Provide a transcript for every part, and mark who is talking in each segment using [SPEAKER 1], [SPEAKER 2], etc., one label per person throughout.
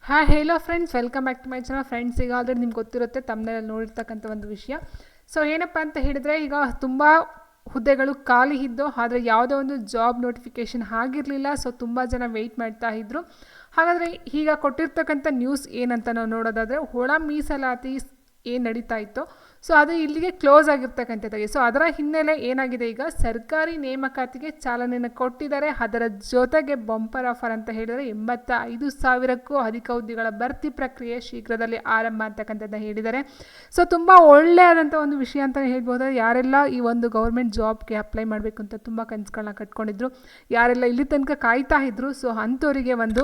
[SPEAKER 1] Hi hello friends, welcome back to my channel. Friends, ಈಗ already ನಿಮ್ಗೆ ಗೊತ್ತಿರುತ್ತೆ ತಮ್ಮನೇಲಿ ನೋಡಿರ್ತಕ್ಕಂಥ ಒಂದು ವಿಷಯ. ಸೊ ಏನಪ್ಪ ಅಂತ ಹೇಳಿದರೆ, ಈಗ ತುಂಬ ಹುದ್ದೆಗಳು ಖಾಲಿ ಇದ್ದು, ಆದರೆ ಯಾವುದೋ ಒಂದು ಜಾಬ್ ನೋಟಿಫಿಕೇಷನ್ ಆಗಿರಲಿಲ್ಲ. ಸೊ ತುಂಬ ಜನ ವೆಯ್ಟ್ ಮಾಡ್ತಾ ಇದ್ದರು. ಹಾಗಾದರೆ ಈಗ ಕೊಟ್ಟಿರ್ತಕ್ಕಂಥ ನ್ಯೂಸ್ ಏನಂತ ನಾವು ನೋಡೋದಾದರೆ, ಒಳ ಮೀಸಲಾತಿ ಏನು ನಡೀತಾ ಇತ್ತು, ಸೊ ಅದು ಇಲ್ಲಿಗೆ ಕ್ಲೋಸ್ ಆಗಿರ್ತಕ್ಕಂಥದ್ದಾಗಿ. ಸೊ ಅದರ ಹಿನ್ನೆಲೆ ಏನಾಗಿದೆ, ಈಗ ಸರ್ಕಾರಿ ನೇಮಕಾತಿಗೆ ಚಾಲನೆಯನ್ನು ಕೊಟ್ಟಿದ್ದಾರೆ. ಅದರ ಜೊತೆಗೆ ಬಂಪರ್ ಆಫರ್ ಅಂತ ಹೇಳಿದರೆ 85,000ಕ್ಕೂ ಅಧಿಕ ಹುದ್ದೆಗಳ ಭರ್ತಿ ಪ್ರಕ್ರಿಯೆ ಶೀಘ್ರದಲ್ಲಿ ಆರಂಭ ಅಂತಕ್ಕಂಥದ್ದನ್ನ ಹೇಳಿದ್ದಾರೆ. ಸೊ ತುಂಬ ಒಳ್ಳೆಯದಂಥ ಒಂದು ವಿಷಯ ಅಂತ ಹೇಳ್ಬೋದು. ಯಾರೆಲ್ಲ ಈ ಒಂದು ಗೌರ್ಮೆಂಟ್ ಜಾಬ್ಗೆ ಅಪ್ಲೈ ಮಾಡಬೇಕು ಅಂತ ತುಂಬ ಕನಸುಗಳನ್ನ ಕಟ್ಕೊಂಡಿದ್ರು, ಯಾರೆಲ್ಲ ಇಲ್ಲಿ ತನಕ ಕಾಯ್ತಾ ಇದ್ರು, ಸೊ ಅಂಥವರಿಗೆ ಒಂದು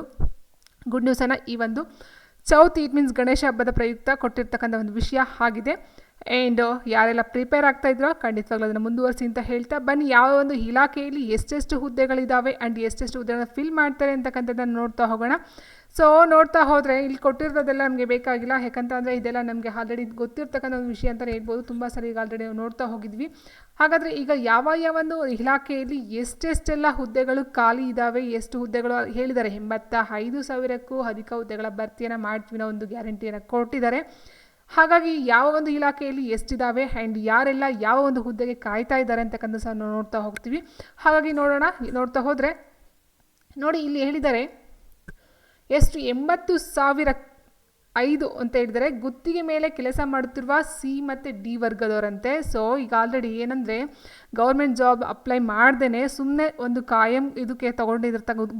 [SPEAKER 1] ಗುಡ್ ನ್ಯೂಸನ್ನು ಈ ಒಂದು ಚೌತಿ, ಇಟ್ ಮೀನ್ಸ್ ಗಣೇಶ ಹಬ್ಬದ ಪ್ರಯುಕ್ತ ಕೊಟ್ಟಿರ್ತಕ್ಕಂಥ ಒಂದು ವಿಷಯ ಆಗಿದೆ. ಆ್ಯಂಡ್ ಯಾರೆಲ್ಲ ಪ್ರಿಪೇರ್ ಆಗ್ತಾ ಇದ್ರೋ ಖಂಡಿತವಾಗ್ಲೂ ಅದನ್ನು ಮುಂದುವರಿಸಿ ಅಂತ ಹೇಳ್ತಾ ಬನ್ನಿ. ಯಾವ ಒಂದು ಇಲಾಖೆಯಲ್ಲಿ ಎಷ್ಟೆಷ್ಟು ಹುದ್ದೆಗಳಿದ್ದಾವೆ ಆ್ಯಂಡ್ ಎಷ್ಟೆಷ್ಟು ಹುದ್ದೆಗಳನ್ನ ಫಿಲ್ ಮಾಡ್ತಾರೆ ಅಂತಕ್ಕಂಥದ್ದನ್ನು ನೋಡ್ತಾ ಹೋಗೋಣ. ಸೊ ನೋಡ್ತಾ ಹೋದರೆ ಇಲ್ಲಿ ಕೊಟ್ಟಿರೋದೆಲ್ಲ ನಮಗೆ ಬೇಕಾಗಿಲ್ಲ, ಯಾಕಂತಂದರೆ ಇದೆಲ್ಲ ನಮಗೆ ಆಲ್ರೆಡಿ ಗೊತ್ತಿರ್ತಕ್ಕಂಥ ಒಂದು ವಿಷಯ ಅಂತಲೇ ಹೇಳ್ಬೋದು. ತುಂಬ ಸರಿ ಈಗ ಆಲ್ರೆಡಿ ನಾವು ನೋಡ್ತಾ ಹೋಗಿದ್ವಿ. ಹಾಗಾದರೆ ಈಗ ಯಾವ ಒಂದು ಇಲಾಖೆಯಲ್ಲಿ ಎಷ್ಟೆಷ್ಟೆಲ್ಲ ಹುದ್ದೆಗಳು ಖಾಲಿ ಇದ್ದಾವೆ, ಎಷ್ಟು ಹುದ್ದೆಗಳು ಹೇಳಿದ್ದಾರೆ, 85,000ಕ್ಕೂ ಅಧಿಕ ಹುದ್ದೆಗಳ ಭರ್ತಿಯನ್ನು ಮಾಡ್ತೀವಿ ಅನ್ನೋ ಒಂದು ಗ್ಯಾರಂಟಿಯನ್ನು ಕೊಟ್ಟಿದ್ದಾರೆ. ಹಾಗಾಗಿ ಯಾವ ಒಂದು ಇಲಾಖೆಯಲ್ಲಿ ಎಷ್ಟಿದ್ದಾವೆ ಆ್ಯಂಡ್ ಯಾರೆಲ್ಲ ಯಾವ ಒಂದು ಹುದ್ದೆಗೆ ಕಾಯ್ತಾ ಇದ್ದಾರೆ ಅಂತಕ್ಕಂಥ ಸಹ ನೋಡ್ತಾ ಹೋಗ್ತೀವಿ. ಹಾಗಾಗಿ ನೋಡ್ತಾ ಹೋದರೆ ನೋಡಿ, ಇಲ್ಲಿ ಹೇಳಿದ್ದಾರೆ ಎಷ್ಟು 80,005 ಅಂತ ಹೇಳಿದರೆ ಗುತ್ತಿಗೆ ಮೇಲೆ ಕೆಲಸ ಮಾಡುತ್ತಿರುವ ಸಿ ಮತ್ತು ಡಿ ವರ್ಗದವರಂತೆ. ಸೊ ಈಗ ಆಲ್ರೆಡಿ ಏನಂದರೆ, ಗೌರ್ಮೆಂಟ್ ಜಾಬ್ ಅಪ್ಲೈ ಮಾಡ್ದೇ ಸುಮ್ಮನೆ ಒಂದು ಕಾಯಂ ಇದಕ್ಕೆ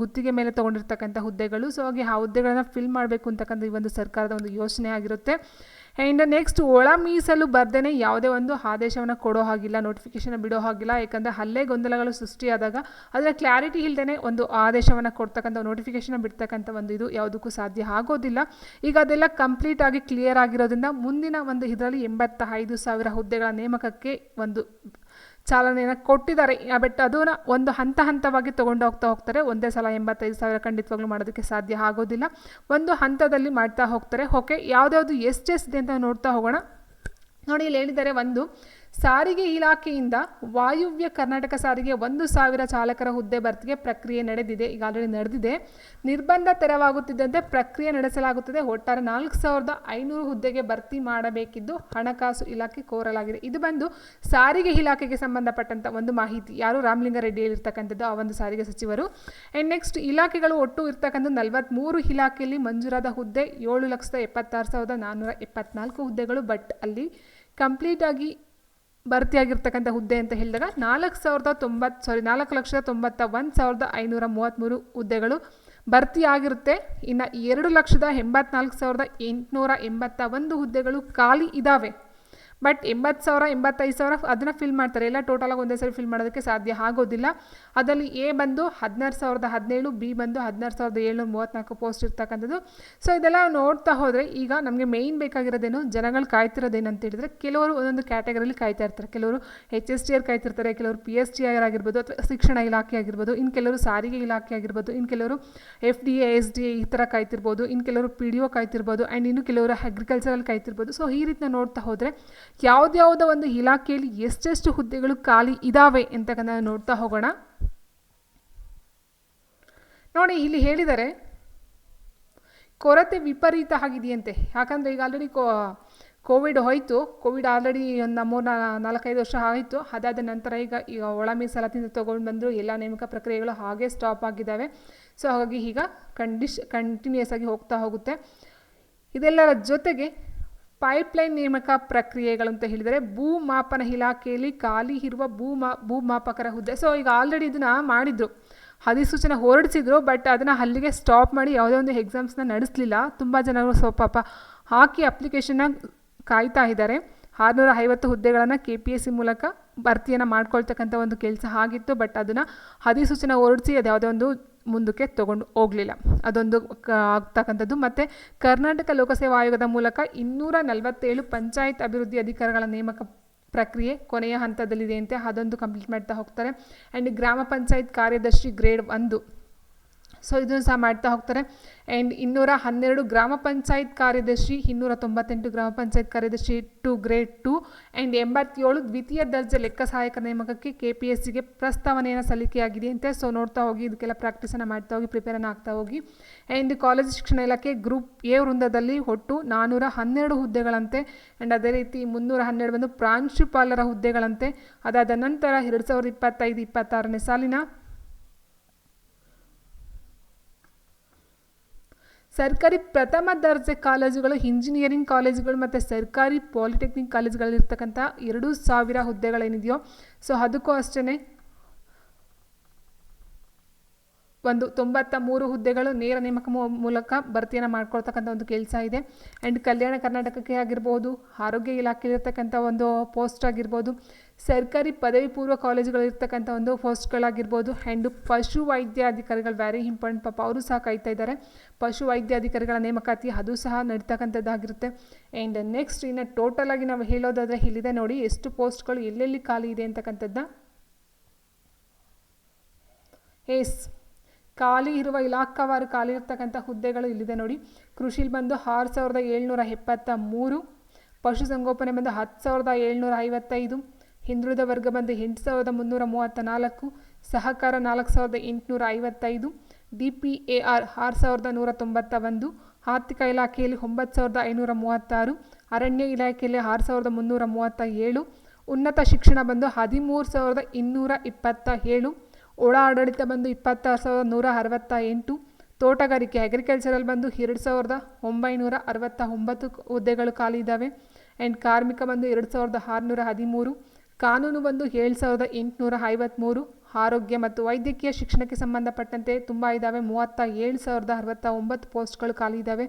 [SPEAKER 1] ಗುತ್ತಿಗೆ ಮೇಲೆ ತೊಗೊಂಡಿರ್ತಕ್ಕಂಥ ಹುದ್ದೆಗಳು. ಸೊ ಹಾಗೆ ಆ ಹುದ್ದೆಗಳನ್ನ ಫಿಲ್ ಮಾಡಬೇಕು ಅಂತಕ್ಕಂಥ ಈ ಒಂದು ಸರ್ಕಾರದ ಒಂದು ಯೋಚನೆ ಆಗಿರುತ್ತೆ. ಆ್ಯಂಡ್ ನೆಕ್ಸ್ಟ್, ಒಳ ಮೀಸಲು ಬರ್ದೇ ಯಾವುದೇ ಒಂದು ಆದೇಶವನ್ನು ಕೊಡೋ ಹಾಗಿಲ್ಲ, ನೋಟಿಫಿಕೇಷನ್ ಬಿಡೋ ಹಾಗಿಲ್ಲ. ಯಾಕಂದರೆ ಅಲ್ಲೇ ಗೊಂದಲಗಳು ಸೃಷ್ಟಿಯಾದಾಗ ಅದರ ಕ್ಲಾರಿಟಿ ಇಲ್ಲದೇ ಒಂದು ಆದೇಶವನ್ನು ಕೊಡ್ತಕ್ಕಂಥ, ನೋಟಿಫಿಕೇಷನ್ ಬಿಡ್ತಕ್ಕಂಥ ಒಂದು ಇದು ಯಾವುದಕ್ಕೂ ಸಾಧ್ಯ ಆಗೋದಿಲ್ಲ. ಈಗ ಅದೆಲ್ಲ ಕಂಪ್ಲೀಟ್ ಆಗಿ ಕ್ಲಿಯರ್ ಆಗಿರೋದ್ರಿಂದ ಮುಂದಿನ ಒಂದು ಇದರಲ್ಲಿ 85,000 ಹುದ್ದೆಗಳ ನೇಮಕಕ್ಕೆ ಒಂದು ಚಾಲನೆಯನ್ನು ಕೊಟ್ಟಿದ್ದಾರೆ. ಬಟ್ ಅದನ್ನು ಒಂದು ಹಂತವಾಗಿ ತೊಗೊಂಡು ಹೋಗ್ತಾರೆ. ಒಂದೇ ಸಲ 85,000 ಖಂಡಿತವಾಗ್ಲೂ ಮಾಡೋದಕ್ಕೆ ಸಾಧ್ಯ ಆಗೋದಿಲ್ಲ. ಒಂದು ಹಂತದಲ್ಲಿ ಮಾಡ್ತಾ ಹೋಗ್ತಾರೆ. ಓಕೆ, ಯಾವುದ್ಯಾವುದು ಎಷ್ಟೆಷ್ಟಿದೆ ಅಂತ ನೋಡ್ತಾ ಹೋಗೋಣ. ನೋಡಿ, ಇಲ್ಲಿ ಹೇಳಿದ್ದಾರೆ, ಒಂದು ಸಾರಿಗೆ ಇಲಾಖೆಯಿಂದ ವಾಯುವ್ಯ ಕರ್ನಾಟಕ ಸಾರಿಗೆ 1,000 ಚಾಲಕರ ಹುದ್ದೆ ಭರ್ತಿಗೆ ಪ್ರಕ್ರಿಯೆ ನಡೆದಿದೆ. ಈಗ ಆಲ್ರೆಡಿ ನಡೆದಿದೆ. ನಿರ್ಬಂಧ ತೆರವಾಗುತ್ತಿದ್ದಂತೆ ಪ್ರಕ್ರಿಯೆ ನಡೆಸಲಾಗುತ್ತದೆ. ಒಟ್ಟಾರೆ 4,500 ಹುದ್ದೆಗೆ ಭರ್ತಿ ಮಾಡಬೇಕಿದ್ದು ಹಣಕಾಸು ಇಲಾಖೆ ಕೋರಲಾಗಿದೆ. ಇದು ಬಂದು ಸಾರಿಗೆ ಇಲಾಖೆಗೆ ಸಂಬಂಧಪಟ್ಟಂಥ ಒಂದು ಮಾಹಿತಿ. ಯಾರು ರಾಮಲಿಂಗಾರೆಡ್ಡಿ ಹೇಳಿರ್ತಕ್ಕಂಥದ್ದು, ಆ ಒಂದು ಸಾರಿಗೆ ಸಚಿವರು. ಆ್ಯಂಡ್ ನೆಕ್ಸ್ಟ್, ಇಲಾಖೆಗಳು ಒಟ್ಟು ಇರ್ತಕ್ಕಂಥ 43 ಇಲಾಖೆಯಲ್ಲಿ ಮಂಜೂರಾದ ಹುದ್ದೆ 7,76,474 ಹುದ್ದೆಗಳು. ಬಟ್ ಅಲ್ಲಿ ಕಂಪ್ಲೀಟಾಗಿ ಭರ್ತಿಯಾಗಿರ್ತಕ್ಕಂಥ ಹುದ್ದೆ ಅಂತ ಹೇಳಿದಾಗ 4,91,533 ಹುದ್ದೆಗಳು ಭರ್ತಿಯಾಗಿರುತ್ತೆ. ಇನ್ನು 2,84,881 ಹುದ್ದೆಗಳು ಖಾಲಿ ಇದ್ದಾವೆ. ಬಟ್ 80,000 85,000 ಅದನ್ನು ಫಿಲ್ ಮಾಡ್ತಾರೆ. ಎಲ್ಲ ಟೋಟಲಾಗಿ ಒಂದೇ ಸರಿ ಫಿಲ್ ಮಾಡೋದಕ್ಕೆ ಸಾಧ್ಯ ಆಗೋದಿಲ್ಲ. ಅದರಲ್ಲಿ ಎ ಬಂದು 16,017, ಬಿ ಬಂದು 16,734 ಪೋಸ್ಟ್ ಇರ್ತಕ್ಕಂಥದ್ದು. ಸೊ ಇದೆಲ್ಲ ನೋಡ್ತಾ ಹೋದರೆ ಈಗ ನಮಗೆ ಮೇಯ್ನ್ ಬೇಕಾಗಿರೋದೇನು, ಜನಗಳು ಕಾಯ್ತಿರೋದೇನು ಅಂತ ಹೇಳಿದ್ರೆ, ಕೆಲವರು ಒಂದೊಂದು ಕ್ಯಾಟಗರಿಲಿ ಕಾಯ್ತಾ ಇರ್ತಾರೆ. ಕೆಲವರು HSTR ಕಾಯ್ತಿರ್ತಾರೆ, ಕೆಲವರು PSTR ಆಗಿರ್ಬೋದು, ಅಥವಾ ಶಿಕ್ಷಣ ಇಲಾಖೆ ಆಗಿರ್ಬೋದು, ಇನ್ನು ಕೆಲವರು ಸಾರಿಗೆ ಇಲಾಖೆ ಆಗಿರ್ಬೋದು, ಇನ್ನು ಕೆಲವರು FDA SDA ಈ ಥರ ಕಾಯ್ತಿರ್ಬೋದು, ಇನ್ನು ಕೆಲವರು PDO ಕಾಯ್ತಿರ್ಬೋದು, ಆ್ಯಂಡ್ ಇನ್ನು ಕೆಲವರು ಅಗ್ರಿಕಲ್ಚರಲ್ಲಿ ಕಾಯ್ತಿರ್ಬೋದು. ಸೊ ಈ ರೀತಿನ ನೋಡ್ತಾ ಹೋದರೆ ಯಾವುದ್ಯಾವುದೋ ಒಂದು ಇಲಾಖೆಯಲ್ಲಿ ಎಷ್ಟೆಷ್ಟು ಹುದ್ದೆಗಳು ಖಾಲಿ ಇದ್ದಾವೆ ಅಂತಕ್ಕಂಥ ನೋಡ್ತಾ ಹೋಗೋಣ. ನೋಡಿ, ಇಲ್ಲಿ ಹೇಳಿದರೆ ಕೊರತೆ ವಿಪರೀತ ಆಗಿದೆಯಂತೆ. ಯಾಕಂದರೆ ಈಗ ಆಲ್ರೆಡಿ ಕೋವಿಡ್ ಹೋಯಿತು. ಕೋವಿಡ್ ಆಲ್ರೆಡಿ ಒಂದು 4-5 ವರ್ಷ ಆಯಿತು. ಅದಾದ ನಂತರ ಈಗ ಒಳ ಮೀಸಲಾತಿಯಿಂದ ತೊಗೊಂಡು ಬಂದರು. ಎಲ್ಲ ನೇಮಕ ಪ್ರಕ್ರಿಯೆಗಳು ಹಾಗೆ ಸ್ಟಾಪ್ ಆಗಿದ್ದಾವೆ. ಸೊ ಹಾಗಾಗಿ ಈಗ ಕಂಟಿನ್ಯೂಸ್ ಆಗಿ ಹೋಗ್ತಾ ಹೋಗುತ್ತೆ. ಇದೆಲ್ಲರ ಜೊತೆಗೆ ಪೈಪ್ಲೈನ್ ನೇಮಕ ಪ್ರಕ್ರಿಯೆಗಳು ಅಂತ ಹೇಳಿದರೆ, ಭೂಮಾಪನ ಇಲಾಖೆಯಲ್ಲಿ ಖಾಲಿ ಇರುವ ಭೂಮಾಪಕರ ಹುದ್ದೆ. ಸೊ ಈಗ ಆಲ್ರೆಡಿ ಇದನ್ನು ಮಾಡಿದ್ರು, ಅಧಿಸೂಚನೆ ಹೊರಡಿಸಿದ್ರು. ಬಟ್ ಅದನ್ನು ಅಲ್ಲಿಗೆ ಸ್ಟಾಪ್ ಮಾಡಿ ಯಾವುದೇ ಒಂದು ಎಕ್ಸಾಮ್ಸ್ನ ನಡೆಸಲಿಲ್ಲ. ತುಂಬ ಜನರು ಪಾಪ ಹಾಕಿ ಅಪ್ಲಿಕೇಶನ್ನ ಕಾಯ್ತಾ ಇದ್ದಾರೆ. 650 ಹುದ್ದೆಗಳನ್ನು KPSC ಮೂಲಕ ಭರ್ತಿಯನ್ನು ಮಾಡ್ಕೊಳ್ತಕ್ಕಂಥ ಒಂದು ಕೆಲಸ ಆಗಿತ್ತು. ಬಟ್ ಅದನ್ನು ಅಧಿಸೂಚನೆ ಹೊರಡಿಸಿ ಅದು ಯಾವುದೋ ಒಂದು ಮುಂದಕ್ಕೆ ತೊಗೊಂಡು ಹೋಗಲಿಲ್ಲ. ಅದೊಂದು ಆಗ್ತಕ್ಕಂಥದ್ದು. ಮತ್ತು ಕರ್ನಾಟಕ ಲೋಕಸೇವಾ ಆಯೋಗದ ಮೂಲಕ 247 ಪಂಚಾಯತ್ ಅಭಿವೃದ್ಧಿ ಅಧಿಕಾರಿಗಳ ನೇಮಕ ಪ್ರಕ್ರಿಯೆ ಕೊನೆಯ ಹಂತದಲ್ಲಿದೆ ಅಂತೆ. ಅದೊಂದು ಕಂಪ್ಲೀಟ್ ಮಾಡ್ತಾ ಹೋಗ್ತಾರೆ. ಆ್ಯಂಡ್ ಗ್ರಾಮ ಪಂಚಾಯತ್ ಕಾರ್ಯದರ್ಶಿ ಗ್ರೇಡ್ 1 ಸೊ ಇದನ್ನು ಸಹ ಮಾಡ್ತಾ ಹೋಗ್ತಾರೆ. ಆ್ಯಂಡ್ 212 ಗ್ರಾಮ ಪಂಚಾಯತ್ ಕಾರ್ಯದರ್ಶಿ, 298 ಗ್ರಾಮ ಪಂಚಾಯತ್ ಕಾರ್ಯದರ್ಶಿ ಟು ಗ್ರೇಡ್ 2 ಆ್ಯಂಡ್ 87 ದ್ವಿತೀಯ ದರ್ಜೆ ಲೆಕ್ಕ ಸಹಾಯಕ ನೇಮಕಕ್ಕೆ KPSCಗೆ ಪ್ರಸ್ತಾವನೆಯನ್ನು ಸಲ್ಲಿಕೆಯಾಗಿದೆ ಅಂತೆ. ಸೊ ನೋಡ್ತಾ ಹೋಗಿ, ಇದಕ್ಕೆಲ್ಲ ಪ್ರಾಕ್ಟೀಸನ್ನು ಮಾಡ್ತಾ ಹೋಗಿ, ಪ್ರಿಪೇರನ್ನು ಆಗ್ತಾ ಹೋಗಿ. ಆ್ಯಂಡ್ ಕಾಲೇಜು ಶಿಕ್ಷಣ ಇಲಾಖೆ ಗ್ರೂಪ್ ಎ ವೃಂದದಲ್ಲಿ ಒಟ್ಟು 412 ಹುದ್ದೆಗಳಂತೆ. ಆ್ಯಂಡ್ ಅದೇ ರೀತಿ 312 ಬಂದು ಪ್ರಾಂಶುಪಾಲರ ಹುದ್ದೆಗಳಂತೆ. ಅದಾದ ನಂತರ 2025-26ನೇ ಸಾಲಿನ ಸರ್ಕಾರಿ ಪ್ರಥಮ ದರ್ಜೆ ಕಾಲೇಜುಗಳು, ಇಂಜಿನಿಯರಿಂಗ್ ಕಾಲೇಜುಗಳು ಮತ್ತು ಸರ್ಕಾರಿ ಪಾಲಿಟೆಕ್ನಿಕ್ ಕಾಲೇಜುಗಳಲ್ಲಿರ್ತಕ್ಕಂಥ 2000 ಹುದ್ದೆಗಳೇನಿದೆಯೋ, ಸೊ ಅದಕ್ಕೂ ಅಷ್ಟೇ ಒಂದು 93 ಹುದ್ದೆಗಳು ನೇರ ನೇಮಕ ಮೂಲಕ ಭರ್ತಿಯನ್ನು ಮಾಡ್ಕೊಳ್ತಕ್ಕಂಥ ಒಂದು ಕೆಲಸ ಇದೆ. ಆ್ಯಂಡ್ ಕಲ್ಯಾಣ ಕರ್ನಾಟಕಕ್ಕೆ ಆಗಿರ್ಬೋದು, ಆರೋಗ್ಯ ಇಲಾಖೆಯಲ್ಲಿರ್ತಕ್ಕಂಥ ಒಂದು ಪೋಸ್ಟ್ ಆಗಿರ್ಬೋದು, ಸರ್ಕಾರಿ ಪದವಿ ಪೂರ್ವ ಕಾಲೇಜುಗಳಿರ್ತಕ್ಕಂಥ ಒಂದು ಪೋಸ್ಟ್ಗಳಾಗಿರ್ಬೋದು. ಆ್ಯಂಡ್ ಪಶು ವೈದ್ಯಾಧಿಕಾರಿಗಳು ವೆರಿ ಇಂಪಾರ್ಟೆಂಟ್, ಪಾಪ ಅವರು ಸಹ ಕಾಯ್ತಾ ಇದ್ದಾರೆ. ಪಶು ವೈದ್ಯಾಧಿಕಾರಿಗಳ ನೇಮಕಾತಿ ಅದು ಸಹ ನಡೀತಕ್ಕಂಥದ್ದಾಗಿರುತ್ತೆ. ಆ್ಯಂಡ್ ನೆಕ್ಸ್ಟ್ ಇನ್ನು ಟೋಟಲ್ ಆಗಿ ನಾವು ಹೇಳೋದಾದರೆ ಇಲ್ಲಿದೆ ನೋಡಿ, ಎಷ್ಟು ಪೋಸ್ಟ್ಗಳು ಎಲ್ಲೆಲ್ಲಿ ಖಾಲಿ ಇದೆ ಅಂತಕ್ಕಂಥದ್ದು. ಖಾಲಿ ಇರುವ ಇಲಾಖಾವಾರು ಖಾಲಿ ಇರ್ತಕ್ಕಂಥ ಹುದ್ದೆಗಳು ಇಲ್ಲಿದೆ ನೋಡಿ. ಕೃಷಿಲಿ ಬಂದು 6773, ಪಶುಸಂಗೋಪನೆ ಬಂದು 10755, ಹಿಂದುಳಿದ ವರ್ಗ ಬಂದು 8334, ಸಹಕಾರ 4855, DPAR 6191, ಆರ್ಥಿಕ ಇಲಾಖೆಯಲ್ಲಿ 9536, ಅರಣ್ಯ ಇಲಾಖೆಯಲ್ಲಿ 6337, ಉನ್ನತ ಶಿಕ್ಷಣ ಬಂದು 13227, ಒಳ ಆಡಳಿತ ಬಂದು 26168, ತೋಟಗಾರಿಕೆ ಅಗ್ರಿಕಲ್ಚರಲ್ ಬಂದು 2969 ಹುದ್ದೆಗಳು ಖಾಲಿ ಇದ್ದಾವೆ. ಆ್ಯಂಡ್ ಕಾರ್ಮಿಕ ಬಂದು 2613, ಕಾನೂನು ಬಂದು 7853, ಆರೋಗ್ಯ ಮತ್ತು ವೈದ್ಯಕೀಯ ಶಿಕ್ಷಣಕ್ಕೆ ಸಂಬಂಧಪಟ್ಟಂತೆ ತುಂಬ ಇದ್ದಾವೆ, 37069 ಪೋಸ್ಟ್ಗಳು ಖಾಲಿ ಇದ್ದಾವೆ.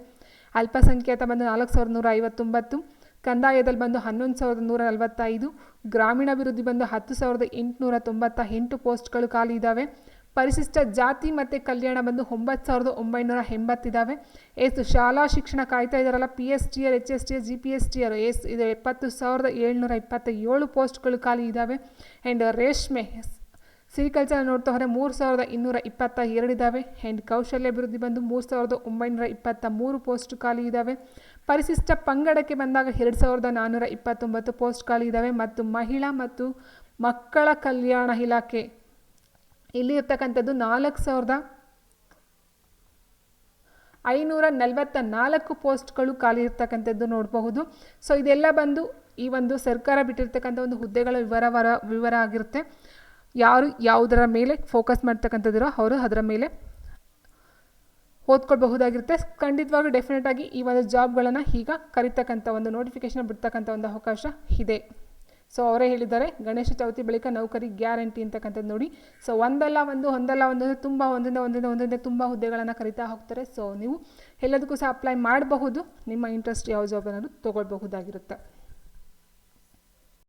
[SPEAKER 1] ಅಲ್ಪಸಂಖ್ಯಾತ ಬಂದು 4159, ಕಂದಾಯದಲ್ಲಿ ಬಂದು 11145, ಗ್ರಾಮೀಣಾಭಿವೃದ್ಧಿ ಬಂದು 10898 ಪೋಸ್ಟ್ಗಳು ಖಾಲಿ ಇದ್ದಾವೆ. ಪರಿಶಿಷ್ಟ ಜಾತಿ ಮತ್ತು ಕಲ್ಯಾಣ ಬಂದು 9980 ಇದ್ದಾವೆ. ಶಾಲಾ ಶಿಕ್ಷಣ ಕಾಯ್ತಾ ಇದ್ದಾರಲ್ಲ, PSTR, HSTR, GPSTR, ಇದು 70727 ಪೋಸ್ಟ್ಗಳು ಖಾಲಿ ಇದ್ದಾವೆ. ಆ್ಯಂಡ್ ರೇಷ್ಮೆ ಸಿರಿಕಲ್ಚರ್ ನೋಡ್ತಾ ಹೋದರೆ 3222 ಇದ್ದಾವೆ. ಆ್ಯಂಡ್ ಕೌಶಲ್ಯಾಭಿವೃದ್ಧಿ ಬಂದು 3923 ಪೋಸ್ಟ್ ಖಾಲಿ ಇದ್ದಾವೆ. ಪರಿಶಿಷ್ಟ ಪಂಗಡಕ್ಕೆ ಬಂದಾಗ 2429 ಪೋಸ್ಟ್ ಖಾಲಿ ಇದ್ದಾವೆ. ಮತ್ತು ಮಹಿಳಾ ಮತ್ತು ಮಕ್ಕಳ ಕಲ್ಯಾಣ ಇಲಾಖೆ ಇಲ್ಲಿ ಇರ್ತಕ್ಕಂಥದ್ದು 4544 ಪೋಸ್ಟ್ಗಳು ಖಾಲಿ ಇರ್ತಕ್ಕಂಥದ್ದು ನೋಡಬಹುದು. ಸೊ ಇದೆಲ್ಲ ಬಂದು ಈ ಒಂದು ಸರ್ಕಾರ ಬಿಟ್ಟಿರ್ತಕ್ಕಂಥ ಒಂದು ಹುದ್ದೆಗಳ ವಿವರ ಆಗಿರುತ್ತೆ. ಯಾರು ಯಾವುದರ ಮೇಲೆ ಫೋಕಸ್ ಮಾಡ್ತಕ್ಕಂಥದ್ದಿರೋ ಅವರು ಅದರ ಮೇಲೆ ಓದ್ಕೊಳ್ಬಹುದಾಗಿರುತ್ತೆ. ಖಂಡಿತವಾಗ್ಲೂ ಡೆಫಿನೆಟ್ ಆಗಿ ಈ ಒಂದು ಜಾಬ್ಗಳನ್ನು ಈಗ ಕರಿತಕ್ಕಂಥ ಒಂದು ನೋಟಿಫಿಕೇಶನ್ ಬಿಡ್ತಕ್ಕಂಥ ಒಂದು ಅವಕಾಶ ಇದೆ. ಸೊ ಅವರೇ ಹೇಳಿದ್ದಾರೆ, ಗಣೇಶ ಚೌತಿ ಬಳಿಕ ನೌಕರಿ ಗ್ಯಾರಂಟಿ ಅಂತಕ್ಕಂಥದ್ದು ನೋಡಿ. ಸೊ ಒಂದಲ್ಲ ಒಂದು ತುಂಬ ಒಂದರಿಂದ ತುಂಬ ಹುದ್ದೆಗಳನ್ನು ಕರಿತಾ ಹೋಗ್ತಾರೆ. ಸೊ ನೀವು ಎಲ್ಲದಕ್ಕೂ ಸಹ ಅಪ್ಲೈ ಮಾಡಬಹುದು. ನಿಮ್ಮ ಇಂಟ್ರೆಸ್ಟ್ ಯಾವ ಜಾಬ್ ಅನ್ನೋದು ತೊಗೊಳ್ಬಹುದಾಗಿರುತ್ತೆ.